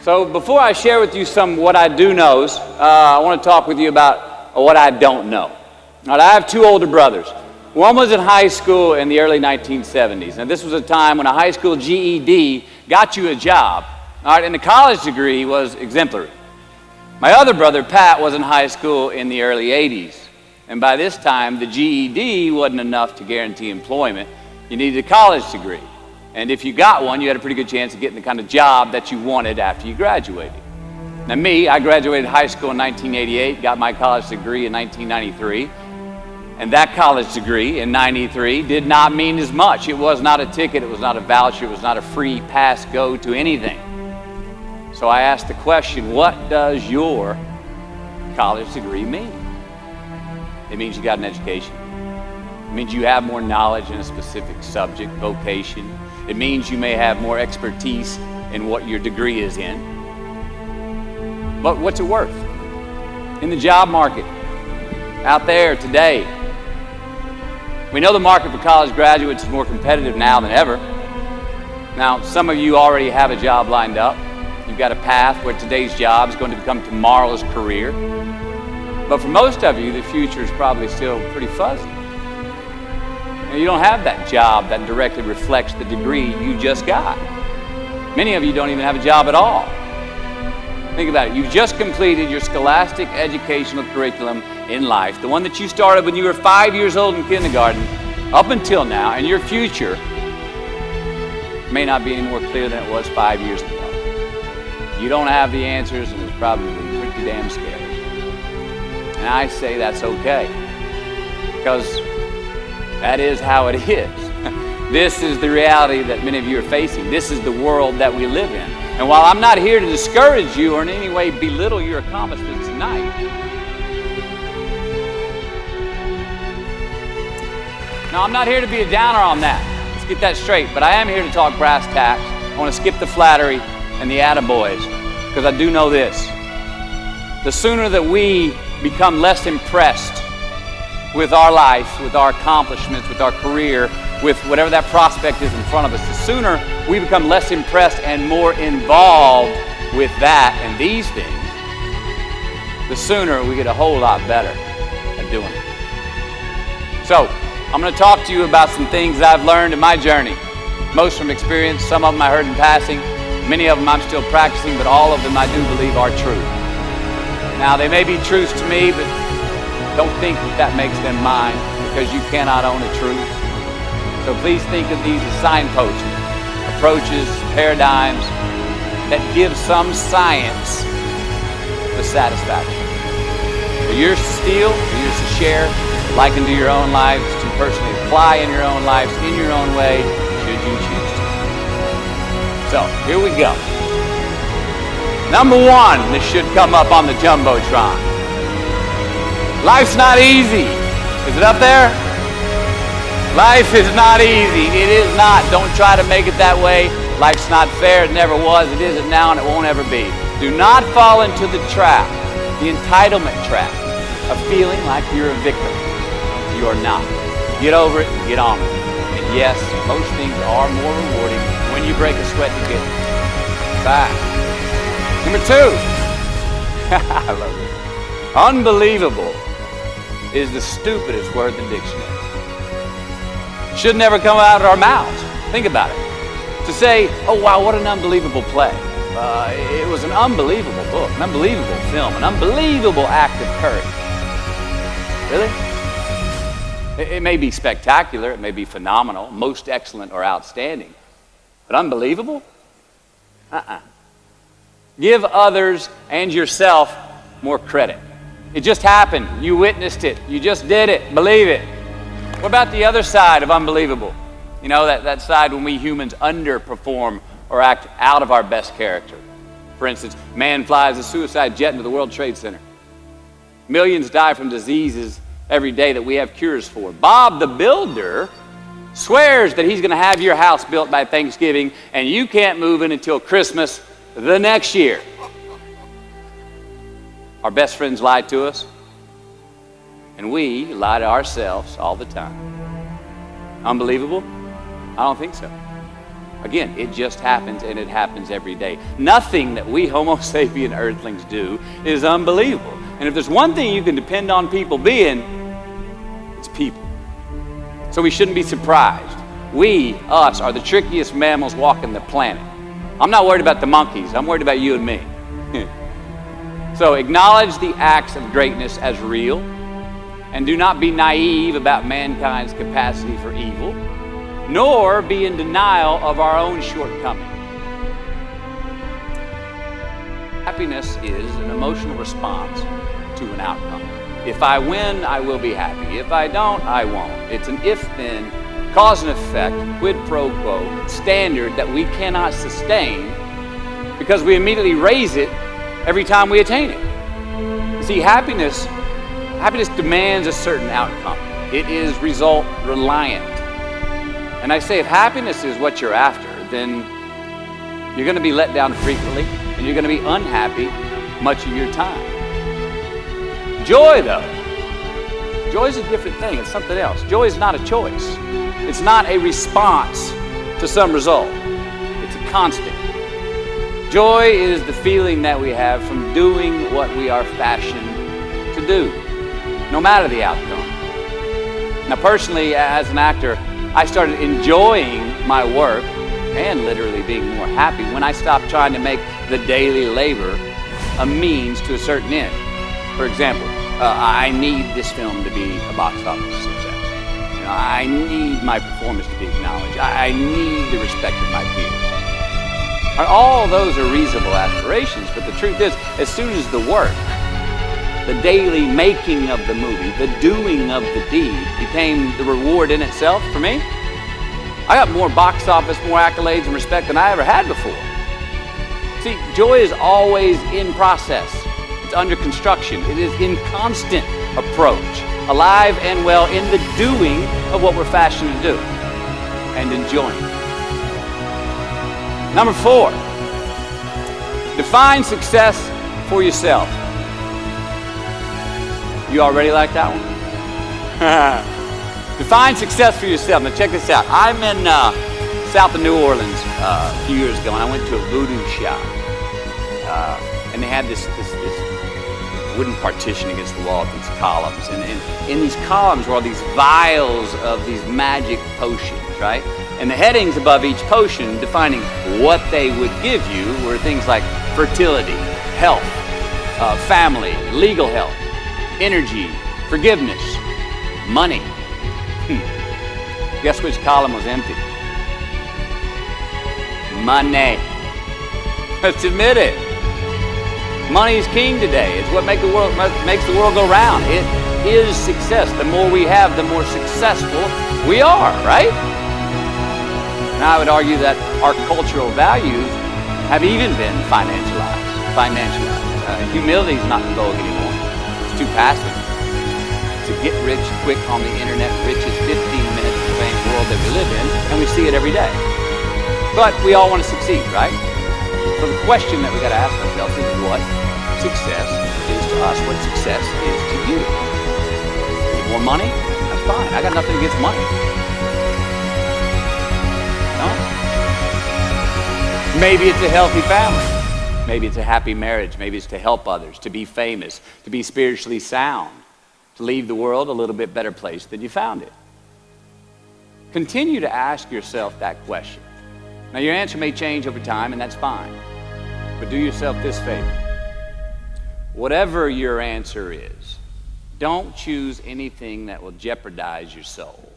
So before I share with you some what I do knows, I want to talk with you about what I don't know. All right, I have two older brothers. One was in high school in the early 1970s. And this was a time when a high school GED got you a job. All right, and the college degree was exemplary. My other brother, Pat, was in high school in the early 80s. And by this time, the GED wasn't enough to guarantee employment. You needed a college degree. And if you got one, you had a pretty good chance of getting the kind of job that you wanted after you graduated. Now me, I graduated high school in 1988, got my college degree in 1993. And that college degree in 93 did not mean as much. It was not a ticket, it was not a voucher, it was not a free pass go to anything. So I asked the question, what does your college degree mean? It means you got an education. It means you have more knowledge in a specific subject, vocation. It means you may have more expertise in what your degree is in. But what's it worth? In the job market, out there today, we know the market for college graduates is more competitive now than ever. Now, some of you already have a job lined up. You've got a path where today's job is going to become tomorrow's career. But for most of you, the future is probably still pretty fuzzy. You don't have that job that directly reflects the degree you just got. Many of you don't even have a job at all. Think about it. You've just completed your scholastic educational curriculum in life, the one that you started when you were 5 years old in kindergarten, up until now, and your future may not be any more clear than it was 5 years ago. You don't have the answers, and it's probably pretty damn scary. And I say that's okay, because that is how it is. This is the reality that many of you are facing. This is the world that we live in. And while I'm not here to discourage you or in any way belittle your accomplishments tonight, no, I'm not here to be a downer on that. Let's get that straight. But I am here to talk brass tacks. I want to skip the flattery and the attaboys, because I do know this. The sooner that we become less impressed with our life, with our accomplishments, with our career, with whatever that prospect is in front of us, the sooner we become less impressed and more involved with that and these things, the sooner we get a whole lot better at doing it. So, I'm going to talk to you about some things that I've learned in my journey. Most from experience, some of them I heard in passing, many of them I'm still practicing, but all of them I do believe are true. Now, they may be truths to me, but don't think that makes them mine, because you cannot own a truth. So please think of these as signposts, approaches, paradigms that give some science to satisfaction. They're yours to steal, they're yours to share, liken to your own lives, to personally apply in your own lives, in your own way, should you choose to. So, here we go. Number one, this should come up on the Jumbotron. Life's not easy. Is it up there? Life is not easy. It is not. Don't try to make it that way. Life's not fair. It never was. It isn't now, and it won't ever be. Do not fall into the trap, the entitlement trap, of feeling like you're a victim. You're not. Get over it and get on with it. And yes, most things are more rewarding when you break a sweat to get them. Bye. Number two. I love it. Unbelievable is the stupidest word in the dictionary. Should never come out of our mouths. Think about it. To say, oh wow, what an unbelievable play. It was an unbelievable book, an unbelievable film, an unbelievable act of courage. Really? It may be spectacular, it may be phenomenal, most excellent or outstanding. But unbelievable? Give others and yourself more credit. It just happened. You witnessed it. You just did it. Believe it. What about the other side of unbelievable? You know, that side when we humans underperform or act out of our best character. For instance, man flies a suicide jet into the World Trade Center. Millions die from diseases every day that we have cures for. Bob the Builder swears that he's going to have your house built by Thanksgiving, and you can't move in until Christmas the next year. Our best friends lie to us, and we lie to ourselves all the time. Unbelievable? I don't think so. Again, it just happens, and it happens every day. Nothing that we Homo sapien earthlings do is unbelievable. And if there's one thing you can depend on people being, it's people. So we shouldn't be surprised. We, us, are the trickiest mammals walking the planet. I'm not worried about the monkeys. I'm worried about you and me. So acknowledge the acts of greatness as real, and do not be naive about mankind's capacity for evil, nor be in denial of our own shortcomings. Happiness is an emotional response to an outcome. If I win, I will be happy. If I don't, I won't. It's an if-then, cause and effect, quid pro quo standard that we cannot sustain because we immediately raise it every time we attain it. You see, happiness demands a certain outcome. It is result reliant. And I say, if happiness is what you're after, then you're going to be let down frequently, and you're going to be unhappy much of your time. Joy, though, joy is a different thing. It's something else. Joy is not a choice. It's not a response to some result. It's a constant. Joy is the feeling that we have from doing what we are fashioned to do, no matter the outcome. Now, personally, as an actor, I started enjoying my work and literally being more happy when I stopped trying to make the daily labor a means to a certain end. For example, I need this film to be a box office success. I need my performance to be acknowledged. I need the respect of my peers. All those are reasonable aspirations, but the truth is, as soon as the work, the daily making of the movie, the doing of the deed became the reward in itself for me, I got more box office, more accolades and respect than I ever had before. See, joy is always in process. It's under construction. It is in constant approach, alive and well in the doing of what we're fashioned to do and enjoying. Number 4, define success for yourself. You already like that one? Define success for yourself. Now check this out. I'm in south of New Orleans a few years ago, and I went to a voodoo shop. And they had this wooden partition against the wall with these columns. And in these columns were all these vials of these magic potions, right? And the headings above each potion defining what they would give you were things like fertility, health, family, legal health, energy, forgiveness, money. Guess which column was empty? Money. Let's admit it. Money is king today. It's what makes the world go round. It is success. The more we have, the more successful we are, right? And I would argue that our cultural values have even been financialized. Humility is not in vogue anymore. It's too passive. To get rich quick on the internet, rich is 15 minutes of the fame world that we live in, and we see it every day. But we all want to succeed, right? So the question that we got to ask ourselves is what success is to us, what success is to you. Need more money? That's fine. I got nothing against money. No? Maybe it's a healthy family. Maybe it's a happy marriage. Maybe it's to help others, to be famous, to be spiritually sound, to leave the world a little bit better place than you found it. Continue to ask yourself that question. Now, your answer may change over time, and that's fine. But do yourself this favor. Whatever your answer is, don't choose anything that will jeopardize your soul.